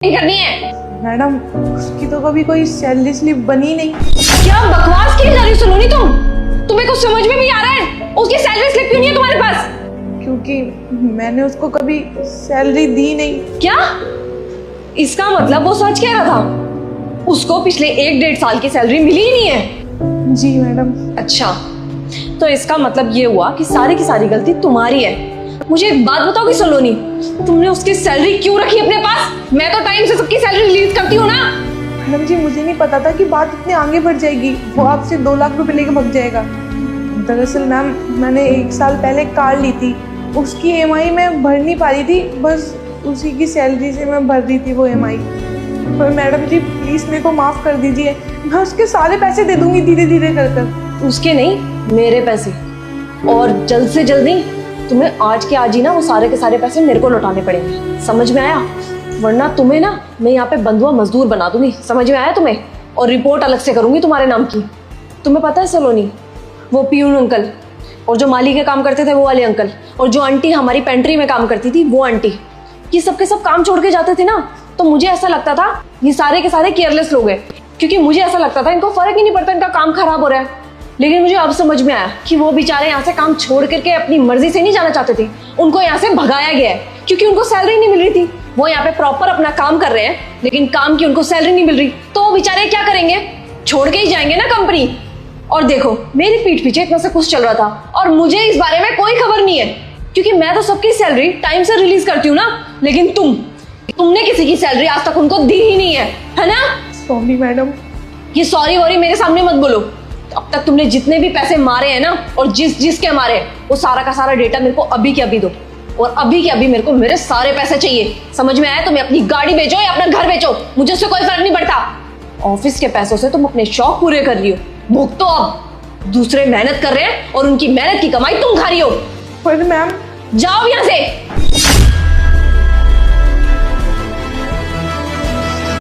नहीं करनी है। मैडम उसकी तो कभी कोई सैलरी स्लिप बनी नहीं। क्या बकवास की जा रही हो सलोनी तुम्हें कुछ समझ में नहीं आ रहा है? उसकी सैलरी स्लिप क्यों नहीं है तुम्हारे पास? क्योंकि मैंने उसको कभी सैलरी दी नहीं। क्या? इसका मतलब वो सच कह रहा था, उसको पिछले 1-1.5 साल की सैलरी मिली ही नहीं है। जी मैडम। अच्छा, तो इसका मतलब ये हुआ कि सारी की सारी गलती तुम्हारी है। मुझे एक बात बताओगी सलोनी, तुमने उसकी सैलरी क्यों रखी अपने पास? मैं तो टाइम से सबकी सैलरी रिलीज करती हूँ ना। मैडम जी मुझे नहीं पता था कि बात इतने आगे बढ़ जाएगी, वो आपसे 2 लाख रुपए लेके भाग जाएगा। दरअसल मैम मैंने 1 साल पहले कार ली थी, उसकी EMI मैं भर नहीं पा रही थी, बस उसी की सैलरी से मैं भर रही थी वो EMI। पर मैडम जी प्लीज़ मेरे को माफ़ कर दीजिए, मैं उसके सारे पैसे दे दूंगी धीरे धीरे कर। उसके नहीं, मेरे पैसे, और जल्द से जल्द नहीं, तुम्हें आज के आज ही ना वो सारे के सारे पैसे मेरे को लौटाने पड़ेंगे। समझ में आया? वरना तुम्हें ना मैं यहाँ पे बंधुआ मजदूर बना दूंगी। समझ में आया तुम्हें? और रिपोर्ट अलग से करूंगी तुम्हारे नाम की। तुम्हें पता है सलोनी, वो पियून अंकल और जो माली के काम करते थे वो वाले अंकल, और जो आंटी हमारी पेंट्री में काम करती थी वो आंटी, ये सबके सब काम छोड़ के जाते थे ना, तो मुझे ऐसा लगता था ये सारे के सारे केयरलेस लोग हैं। क्योंकि मुझे ऐसा लगता था इनको फर्क ही नहीं पड़ता, इनका काम खराब हो रहा है। लेकिन मुझे अब समझ में आया कि वो बेचारे यहाँ से काम छोड़ करके अपनी मर्जी से नहीं जाना चाहते थे, उनको यहाँ से भगाया गया है क्योंकि उनको सैलरी नहीं मिल रही थी। वो यहाँ पे प्रॉपर अपना काम कर रहे हैं, लेकिन काम की उनको सैलरी नहीं मिल रही, तो वो बेचारे क्या करेंगे? छोड़ के ही जाएंगे ना कंपनी। और देखो, मेरी पीठ पीछे इतना सब कुछ चल रहा था और मुझे इस बारे में कोई खबर नहीं है, क्योंकि मैं तो सबकी सैलरी टाइम से रिलीज करती हूँ ना। लेकिन तुमने किसी की सैलरी आज तक उनको दी ही नहीं है ना? Sorry madam. ये सॉरी वॉरी मेरे सामने मत बोलो। अब तक तुमने जितने भी पैसे मारे हैं ना, और जिसके मारे, वो सारा का सारा डेटा मेरे को अभी के अभी दो, और अभी के अभी मेरे को मेरे सारे पैसे चाहिए। समझ में आया? तुम्हें अपनी गाड़ी बेचो या अपना घर बेचो, मुझे उससे कोई फर्क नहीं पड़ता। ऑफिस के पैसों से तुम अपने शौक पूरे कर रही हो, भुगतो अब। दूसरे मेहनत कर रहे हैं और उनकी मेहनत की कमाई तुम खा रही हो। पर मैम जाओ यहाँ से।